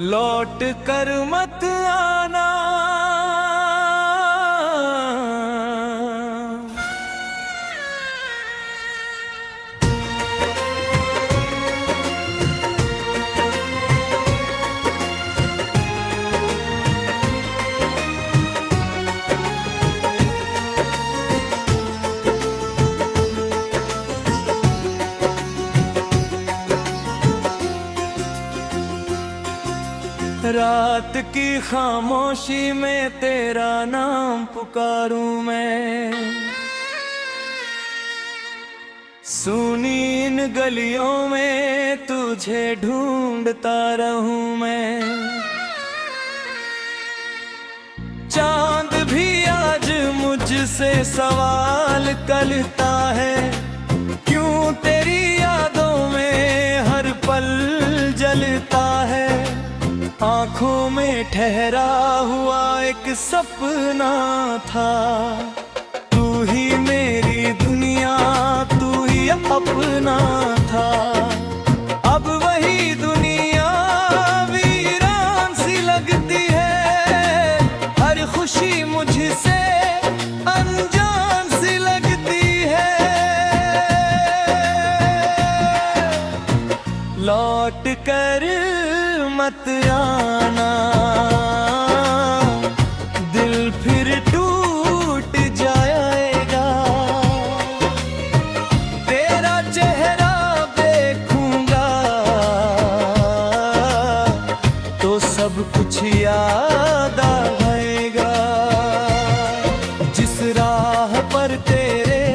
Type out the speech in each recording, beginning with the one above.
लौट कर मत आना। रात की खामोशी में तेरा नाम पुकारूं मैं, सुनी इन गलियों में तुझे ढूंढता रहूं मैं। चांद भी आज मुझसे सवाल करता है, क्यों तेरी यादों में हर पल जलता है। आँखों में ठहरा हुआ एक सपना था, तू ही मेरी दुनिया, तू ही अपना था। अब वही दुनिया वीरान सी लगती है, हर खुशी मुझसे अनजान सी लगती है। लौट कर मत आना, दिल फिर टूट जाएगा। तेरा चेहरा देखूंगा तो सब कुछ याद आएगा। जिस राह पर तेरे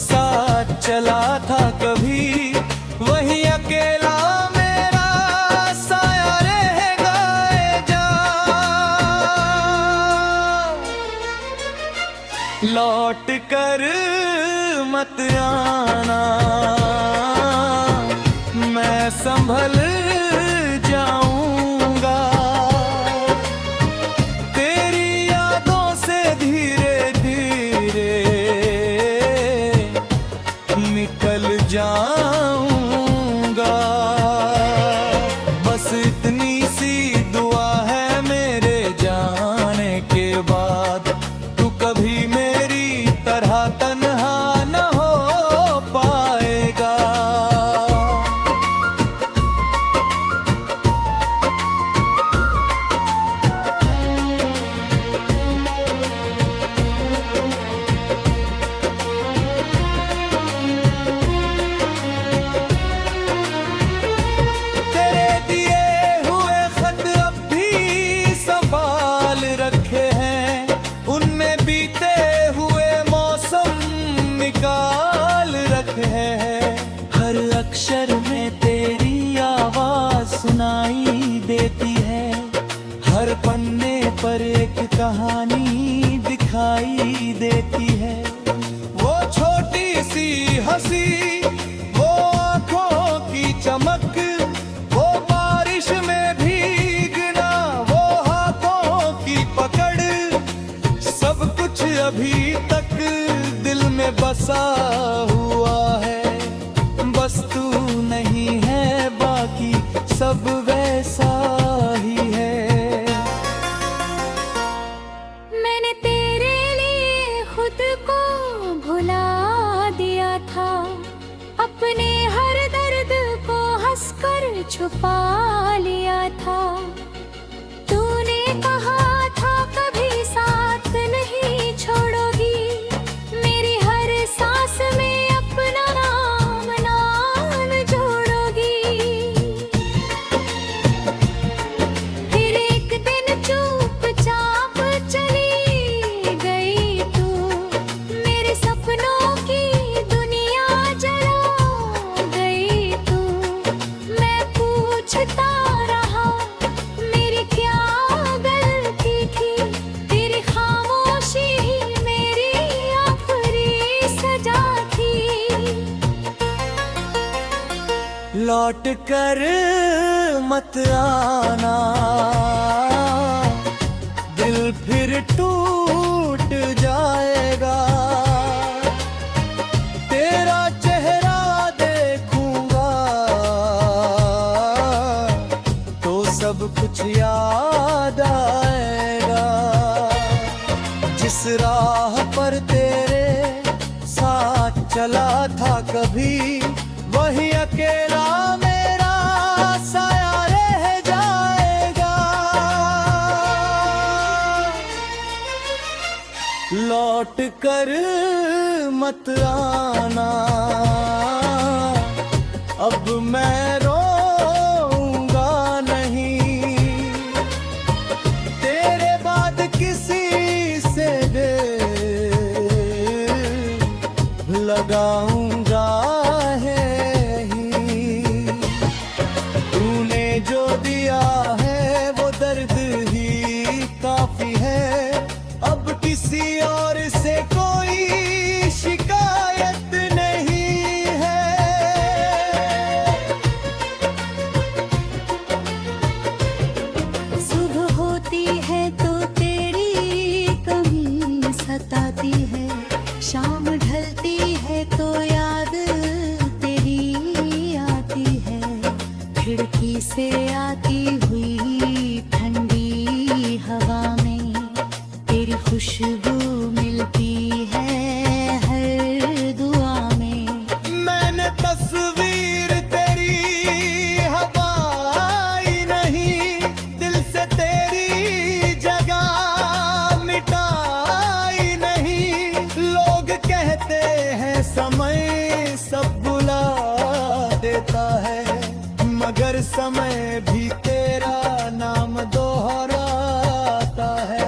साथ चला था कभी, वही अकेला लौट कर मत आना, मैं संभल जाऊंगा। तेरी यादों से धीरे धीरे निकल जाऊंगा। बस इतनी सी दुआ है मेरे जाने के बाद, तू कभी तन्हा न हो पाएगा। तेरे दिए हुए खत अब भी संभाल रखे हैं, उनमें बीते निकाल रखे हैं। हर अक्षर में तेरी आवाज सुनाई देती है, हर पन्ने पर एक कहानी दिखाई देती है। वो छोटी सी हंसी, वो आँखों की चमक, वो बारिश में भीगना, वो हाथों की पकड़, सब कुछ अभी तक में बसा हुआ है। बस तू नहीं है, बाकी सब वैसा ही है। मैंने तेरे लिए खुद को भुला दिया था, अपने हर दर्द को हंसकर छुपा लिया था। तूने कहा था कभी साथ नहीं छोड़ोगी, सांस में अपना नाम जोड़ोगी। फिर एक दिन चुपचाप चली गई तू, मेरे सपनों की दुनिया जला गई तू। मैं पूछता रहा मेरी क्या गलती थी, तेरी खामोशी ही मेरी आखिरी सजा थी। लौट कर मत आना, दिल फिर टूट जाएगा। तेरा चेहरा देखूंगा तो सब कुछ जिस राह पर तेरे साथ चला था कभी, वही अकेला मेरा साया रह जाएगा। लौट कर मत आना, अब मैं रोऊंगा नहीं। तेरे बाद किसी से दिल लगाऊंगा है ही। तूने जो दिया है वो दर्द ही काफी है, अब किसी और से कोई शिकायत नहीं है। सुबह होती है तो तेरी कमी सताती है, शाम ढलती है तो याद तेरी आती है। खिड़की से आती हुई ठंडी हवा में तेरी खुशबू मिलती है हर दुआ में। मैंने तस्वीर तेरी हवाई नहीं, दिल से तेरी जगह मिटाई नहीं। लोग कहते हैं समय सब बुला देता है, मगर समय भी तेरा नाम दोहराता है।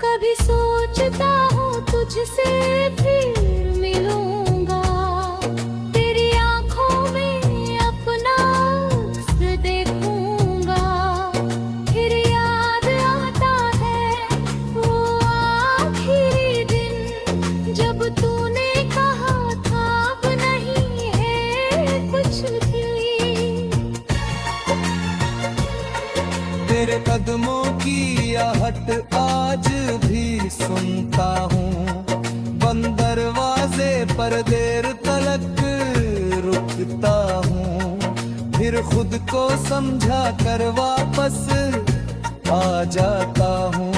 कभी सोचता हूँ तुझसे फिर मिलूंगा, तेरी आंखों में अपना अक्स देखूंगा। फिर याद आता है वो आखिरी दिन, जब तूने कहा था अब नहीं है कुछ भी। तेरे कदमों की आहट आज भी सुनता हूँ, बंद दरवाजे पर देर तलक रुकता हूँ। फिर खुद को समझा कर वापस आ जाता हूँ,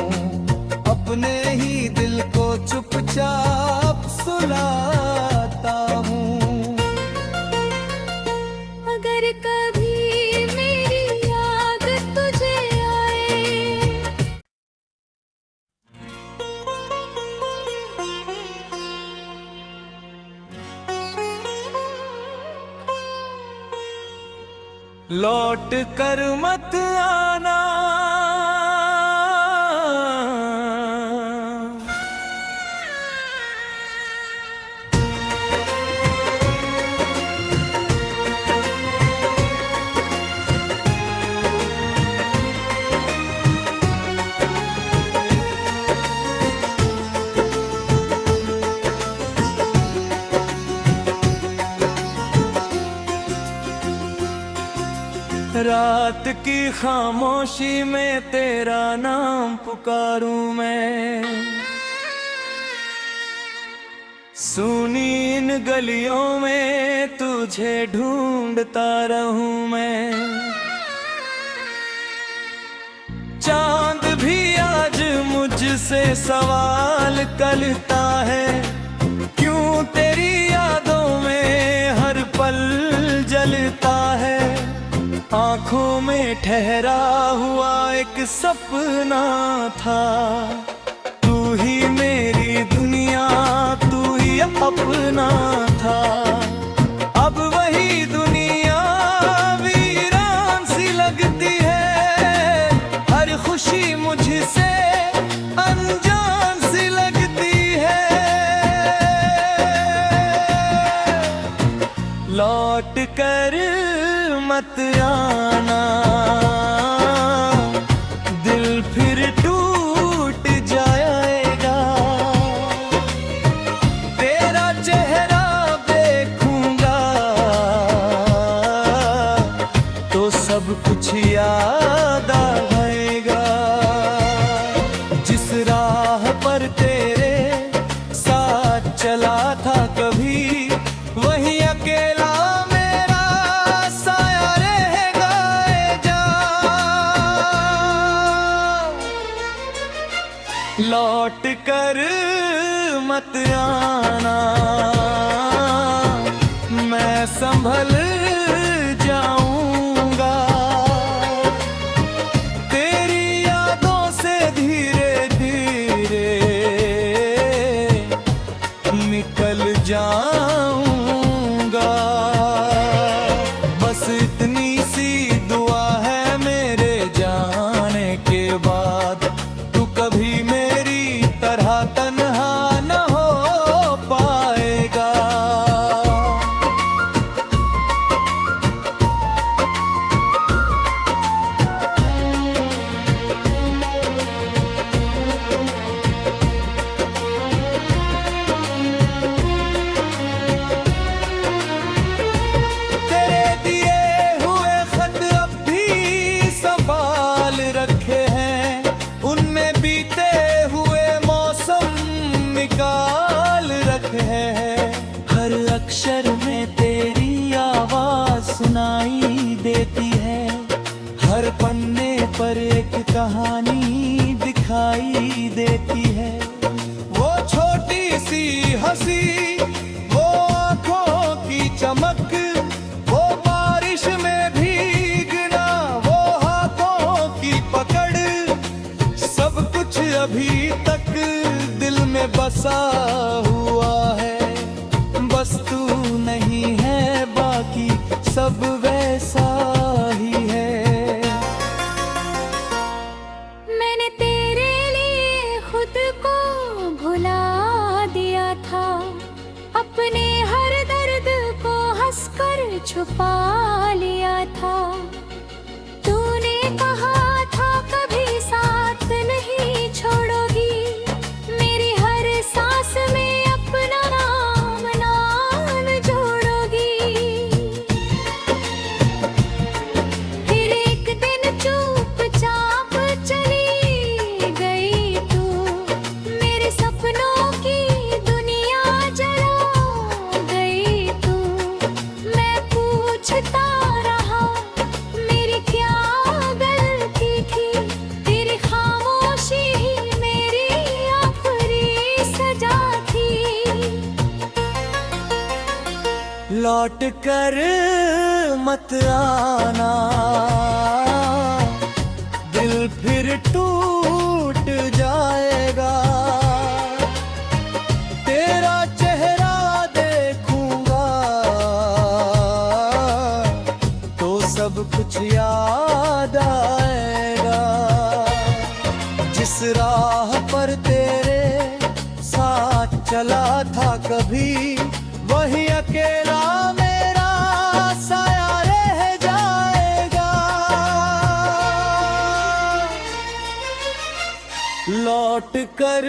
अपने ही दिल को चुपचाप सुलाता हूँ। अगर कभी मेरी याद तुझे आए, लौट कर मत आना, रात की खामोशी में तेरा नाम पुकारूं मैं। सुनी इन गलियों में तुझे ढूंढता रहूं मैं। चांद भी आज मुझसे सवाल करता है, क्यों तेरी यादों में हर पल जलता है। आंखों में ठहरा हुआ एक सपना था, तू ही मेरी दुनिया, तू ही अपना था। अब वही दुनिया वीरान सी लगती है, हर खुशी मुझसे अनजान सी लगती है। लौट कर मत आना, दिल फिर टूट जाएगा। तेरा चेहरा देखूंगा तो सब कुछ याद आएगा। जिस राह पर तेरे साथ चला था कभी, वही अकेला मेरा साया रह लौट कर मत आना, मैं संभल जाऊंगा। तेरी यादों से धीरे धीरे निकल जाऊंगा। बस इतनी सी दुआ है मेरे जाने के बाद, तू कभी मेरी तरह तन्हा न हो पाएगा। तेरे दिए हुए खत अब भी संभाल रखे हैं, उनमें बीते हुए मौसम निकाल रखे हैं। हर अक्षर में तेरी आवाज सुनाई देती है, हर पन्ने पर एक कहानी दिखाई देती है। वो छोटी सी हंसी, वो आंखों की चमक, वो बारिश में भीगना, वो हाथों की पकड़, सब कुछ अभी तक दिल में बसा हुआ है। बस तू नहीं है, बाकी सब वैसा ही है। मैंने तेरे लिए खुद को भुला दिया था, अपने हर दर्द को हंसकर छुपा लिया था। तूने कहा था कभी साथ नहीं छोड़ोगी, मेरी हर सांस में अपना नाम जोड़ोगी। फिर एक दिन चुपचाप चली गई तू, मेरे सपनों की दुनिया जला गई तू। मैं पूछता रहा मेरी क्या गलती थी, तेरी खामोशी ही मेरी आखिरी सजा थी। लौट कर मत आना, दिल फिर टूट जाएगा। तेरा चेहरा देखूंगा तो सब कुछ याद आएगा। जिस राह पर तेरे साथ चला था कभी, वही अकेला मेरा साया रह जाएगा। लौट कर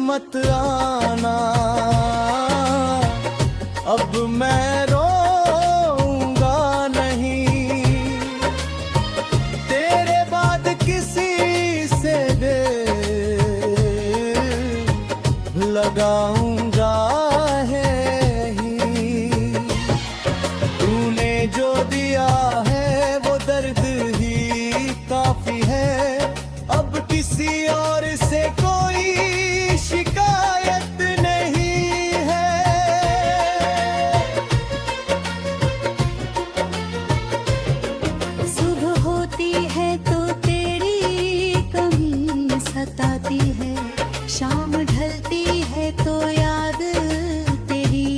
मत आना, अब मैं रोऊंगा नहीं। तेरे बाद किसी से दिल लगाऊंगा है ही। तूने जो दिया है वो दर्द ही काफी है, अब किसी और से कोई शिकायत नहीं है। सुबह होती है तो तेरी कमी सताती है, शाम ढलती है तो याद तेरी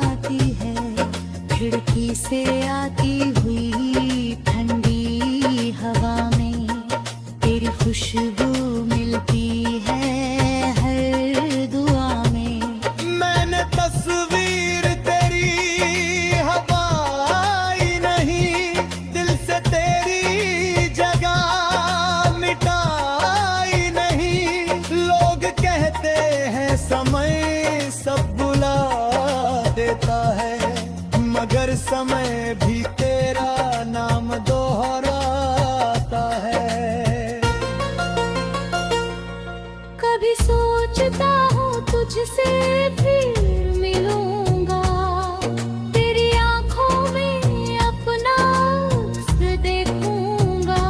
आती है। खिड़की से आती हुई ठंडी हवा में तेरी खुशबू मिलती है हर दुआ में। मैंने तस्वीर तेरी हवाई नहीं, दिल से तेरी जगह मिटाई नहीं। लोग कहते हैं समय सब बुला देता है, मगर समय भी तेरा नाम दोहराता है। कभी सोचता हूँ तुझसे फिर मिलूंगा, तेरी आंखों में अपना देखूंगा।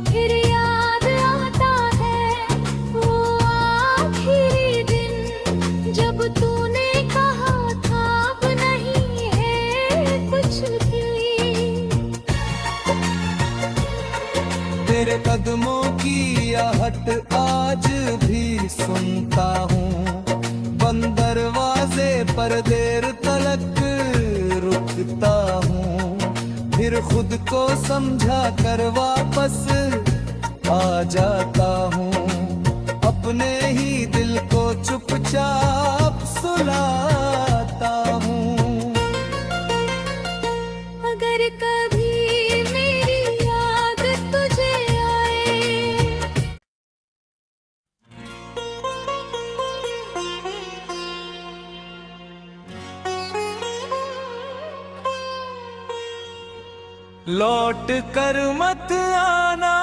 फिर याद आता है आहट आज भी सुनता हूँ। बंद दरवाजे पर देर तलक रुकता हूँ, फिर खुद को समझा कर वापस आ जाता हूँ। अपने ही दिल को चुपचाप सुलाता हूँ। अगर कभी मेरी याद तुझे आए, लौट कर मत आना,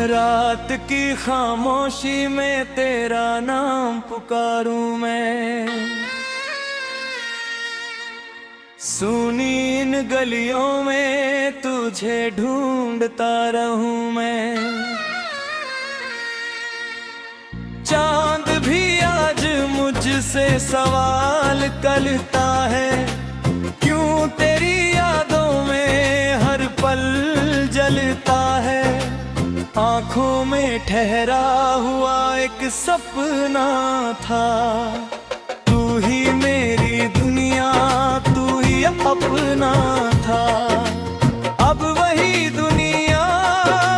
रात की खामोशी में तेरा नाम पुकारूं मैं। सुनी इन गलियों में तुझे ढूंढता रहूं मैं। चांद भी आज मुझसे सवाल करता है, क्यों तेरी यादों में हर पल जलता है। आँखों में ठहरा हुआ एक सपना था, तू ही मेरी दुनिया, तू ही अपना था। अब वही दुनिया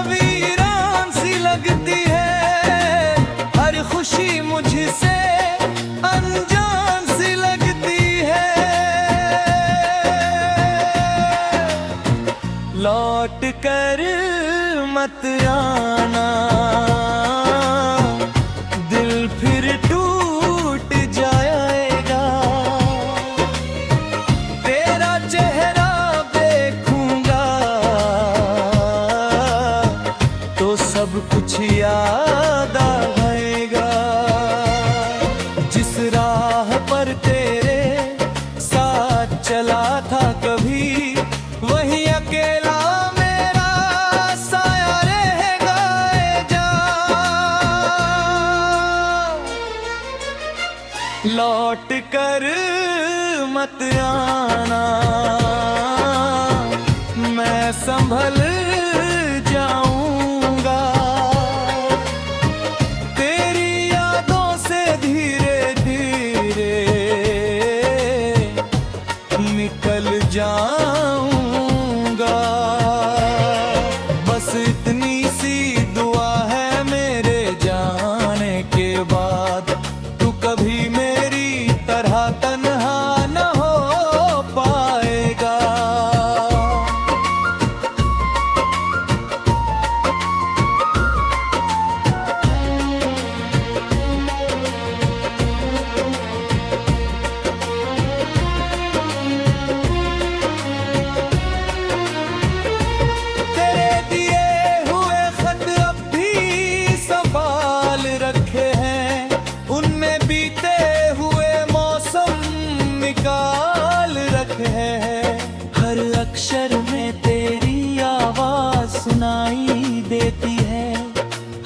वीरान सी लगती है, हर खुशी मुझसे अनजान सी लगती है। लौट कर मत आना, दिल फिर टूट जाएगा। तेरा चेहरा देखूंगा तो सब कुछ याद आएगा। जिस राह पर तेरे साथ चला था कभी, वही अकेला लौट कर मत आना, मैं संभल जाऊंगा। तेरी यादों से धीरे धीरे निकल जाऊंगा। बस इतनी सी दुआ है मेरे जाने के बाद, तू कभी तन्हा न हो पाएगा। तेरे दिए हुए खत अब भी संभाल रखे हैं, उनमें बीते निकाल रखे हैं। हर अक्षर में तेरी आवाज सुनाई देती है,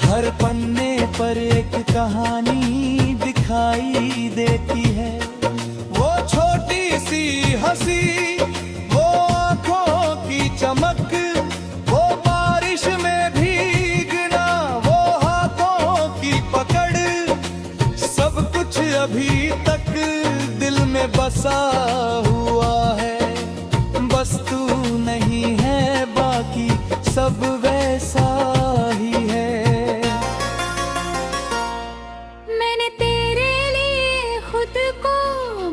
हर पन्ने पर एक कहानी दिखाई देती है। वो छोटी सी हंसी, वो आँखों की चमक, वो बारिश में भीगना, वो हाथों की पकड़, सब कुछ अभी तक दिल में बसा हुआ है। बस तू नहीं है, बाकी सब वैसा ही है। मैंने तेरे लिए खुद को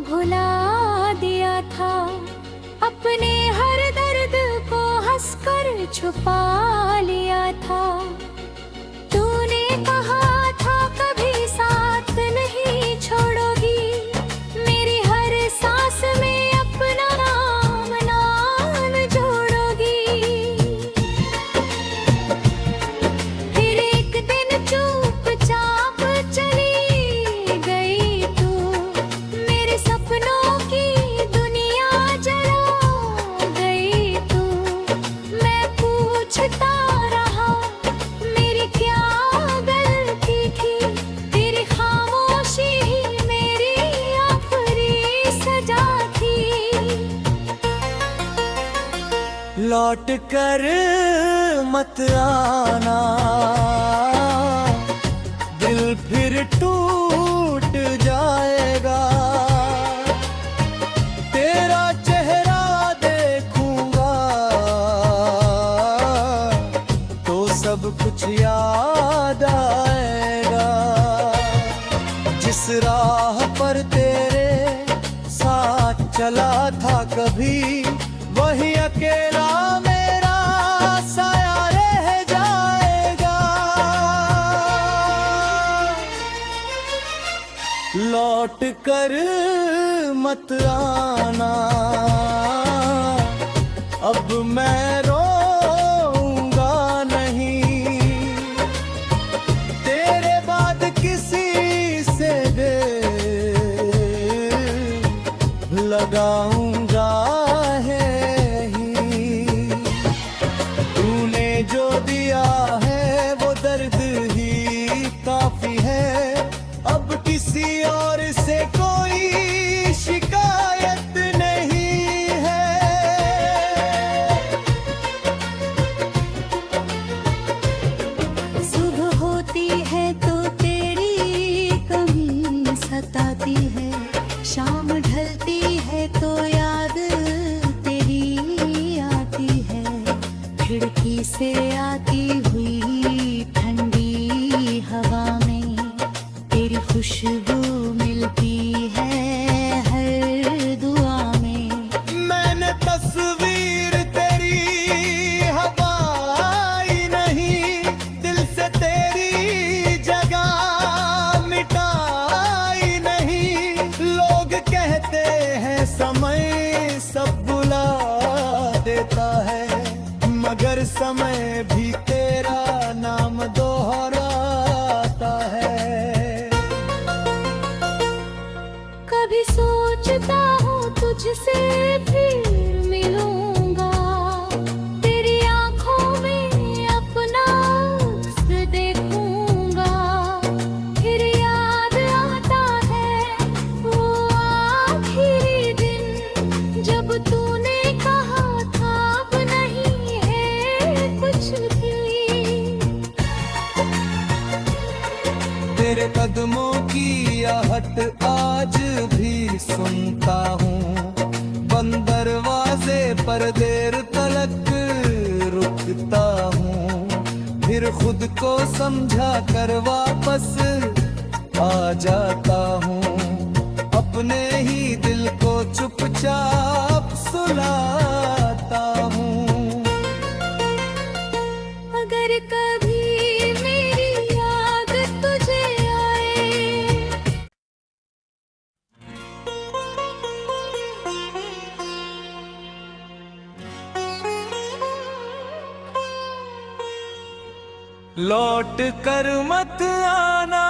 भुला दिया था, अपने हर दर्द को हंसकर छुपा लिया था। तूने कहा था कभी साथ नहीं छोड़ोगी, मेरी हर सांस में अपना नाम जोड़ोगी। फिर एक दिन चुपचाप चली लौट कर मत आना, दिल फिर टूट जाएगा। तेरा चेहरा देखूंगा तो सब कुछ याद आएगा। जिस राह पर तेरे साथ चला था कभी, वही अकेला मेरा साया रह जाएगा। लौट कर मत आना, अब मैं रोऊंगा नहीं। तेरे बाद किसी से दिल लगाऊंगा किसी और से कोई शिकायत नहीं है। सुबह होती है तो तेरी कमी सताती है, शाम ढलती है तो याद तेरी आती है। खिड़की से आती हुई ठंडी हवा में तेरी खुशबू मिलती है हर दुआ में। मैंने तस्वीर तेरी हवाई नहीं, दिल से तेरी जगह मिटाई नहीं। लोग कहते हैं समय सब बुला देता है, मगर समय भी तेरा नाम दोहराता है। कभी सोचता हूँ तुझसे फिर मिलूंगा, तेरी आंखों में अपना अक्स देखूंगा। फिर याद आता है वो आखिरी दिन, जब तूने कहा था अब नहीं है कुछ भी। तेरे कदमों की आहट आज भी सुनता हूँ, बंद दरवाजे पर देर तलक रुकता हूँ। फिर खुद को समझा कर वापस आ जाता हूँ, अपने ही दिल को चुपचाप सुलाता हूँ। अगर कभी मेरी याद तुझे आए, लौट कर मत आना,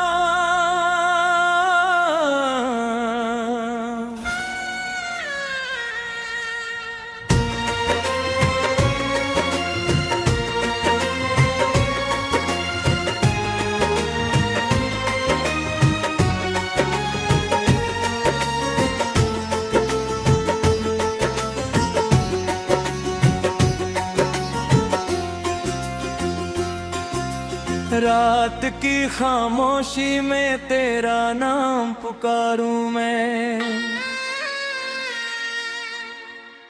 रात की खामोशी में तेरा नाम पुकारूं मैं।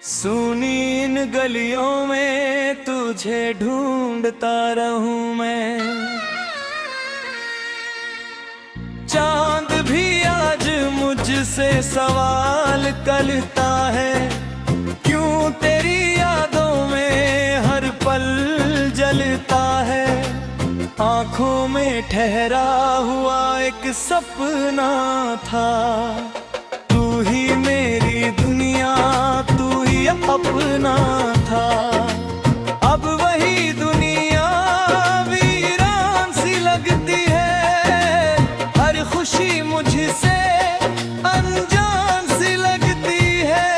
सुनी इन गलियों में तुझे ढूंढता रहूं मैं। चांद भी आज मुझसे सवाल करता है, क्यों तेरी यादों में हर पल जलता है। आंखों में ठहरा हुआ एक सपना था, तू ही मेरी दुनिया, तू ही अपना था। अब वही दुनिया वीरान सी लगती है, हर खुशी मुझसे अनजान सी लगती है।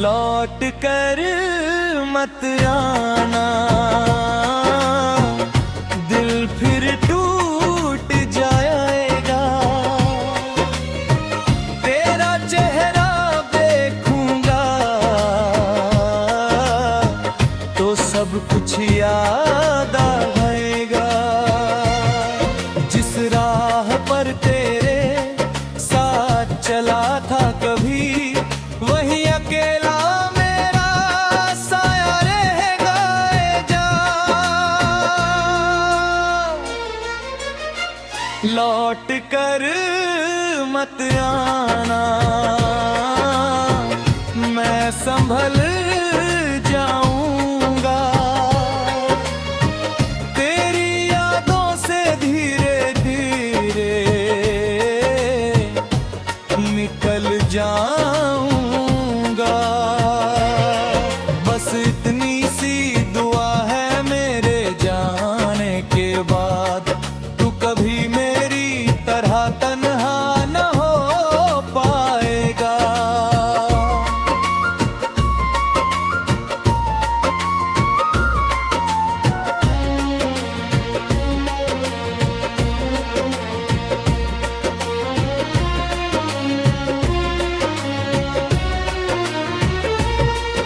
लौट कर मत आना, दिल फिर टूट जाएगा। तेरा चेहरा देखूंगा लौट कर मत आना, मैं संभल जाऊंगा। तेरी यादों से धीरे धीरे निकल जाऊंगा। बस इतनी सी दुआ है मेरे जाने के बाद, तू कभी मेरी तरह तन्हा न हो पाएगा।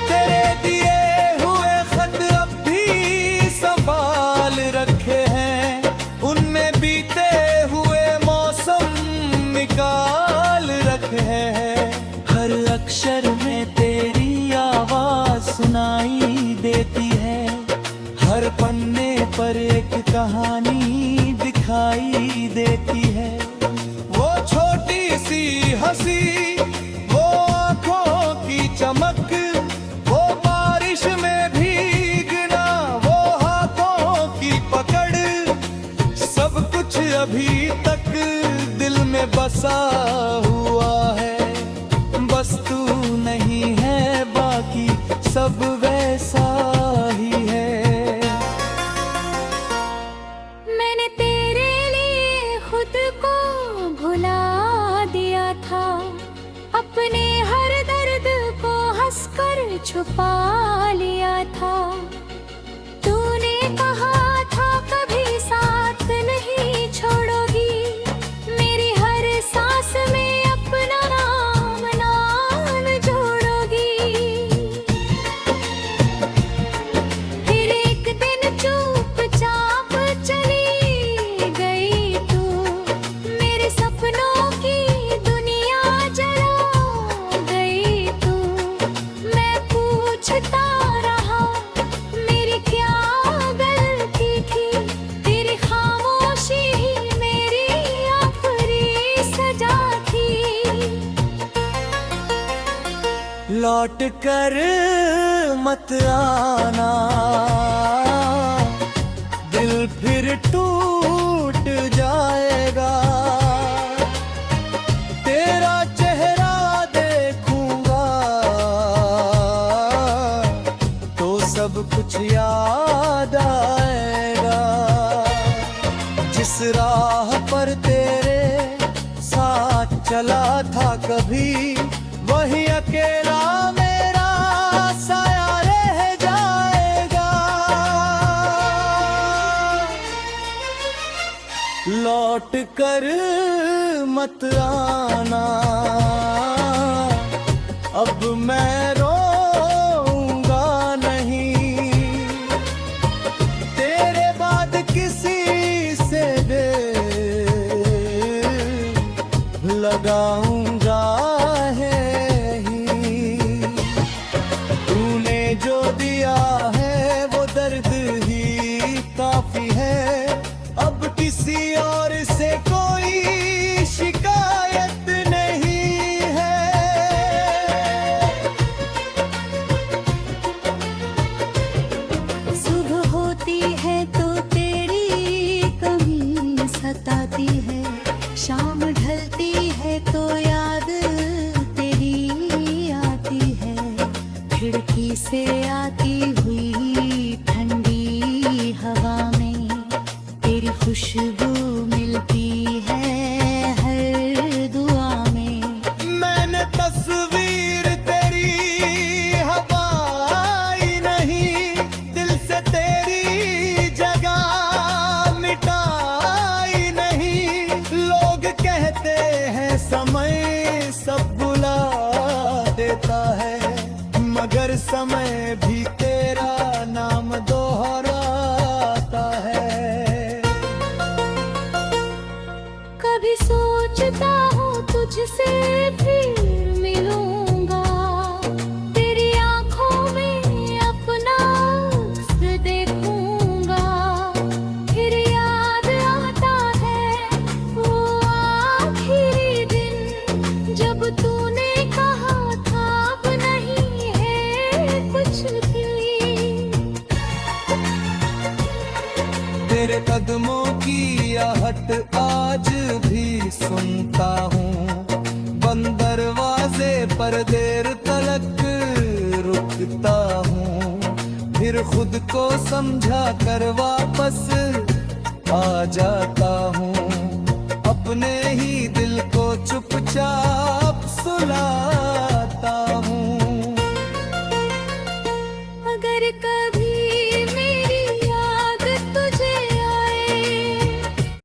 तेरे दिए हुए खत अब भी संभाल रखे हैं, उनमें बीते हुए मौसम निकाल रखे हैं। हर अक्षर में तेरी आवाज सुनाई देती है, हर पन्ने पर एक कहानी दिखाई देती है। वो छोटी सी हंसी, वो आंखों की चमक, वो बारिश में भीगना, वो हाथों की पकड़, सब कुछ अभी तक दिल में बसा हुआ है। बस तू नहीं है, बाकी सब वैसा ही है। मैंने तेरे लिए खुद को भुला दिया था, अपने हर दर्द को हंसकर छुपा लिया था। तूने कहा था कभी साथ नहीं छोड़ोगी, मेरी हर सांस में अपना नाम जोड़ोगी। फिर एक दिन चुपचाप चली गई तू, मेरे सपनों की दुनिया जला गई तू। मैं पूछता रहा मेरी क्या गलती थी, तेरी खामोशी ही मेरी आखिरी सजा थी। लौट कर मत आना, दिल फिर टूट जाएगा। तेरा चेहरा देखूंगा तो सब कुछ याद आएगा। जिस राह पर तेरे साथ चला था कभी, वही अकेला मेरा साया रह जाएगा। लौट कर मत आना, अब मैं रोऊंगा नहीं। तेरे बाद किसी से दिल लगाऊंगा है ही। तूने जो दिया है वो दर्द ही काफी है, अब किसी और से कोई शिकायत नहीं है। सुबह होती है तो तेरी कमी सताती है, शाम ढलती है तो याद तेरी आती है। खिड़की से आती हुई ठंडी हवा में तेरी खुशबू मिलती है हर दुआ में। मैंने तस्वीर तेरी हवाई नहीं, दिल से तेरी जगह मिटाई नहीं। लोग कहते हैं समय सब बुला देता है, मगर समय भी तेरा नाम दोहराता है। कभी सोचता हूँ तुझसे फिर मिलूंगा, तेरी आंखों में अपना देखूंगा। फिर याद आता है आहट आज भी सुनता हूँ। बंद दरवाजे पर देर तलक रुकता हूँ, फिर खुद को समझा कर वापस आ जाता हूँ। अपने ही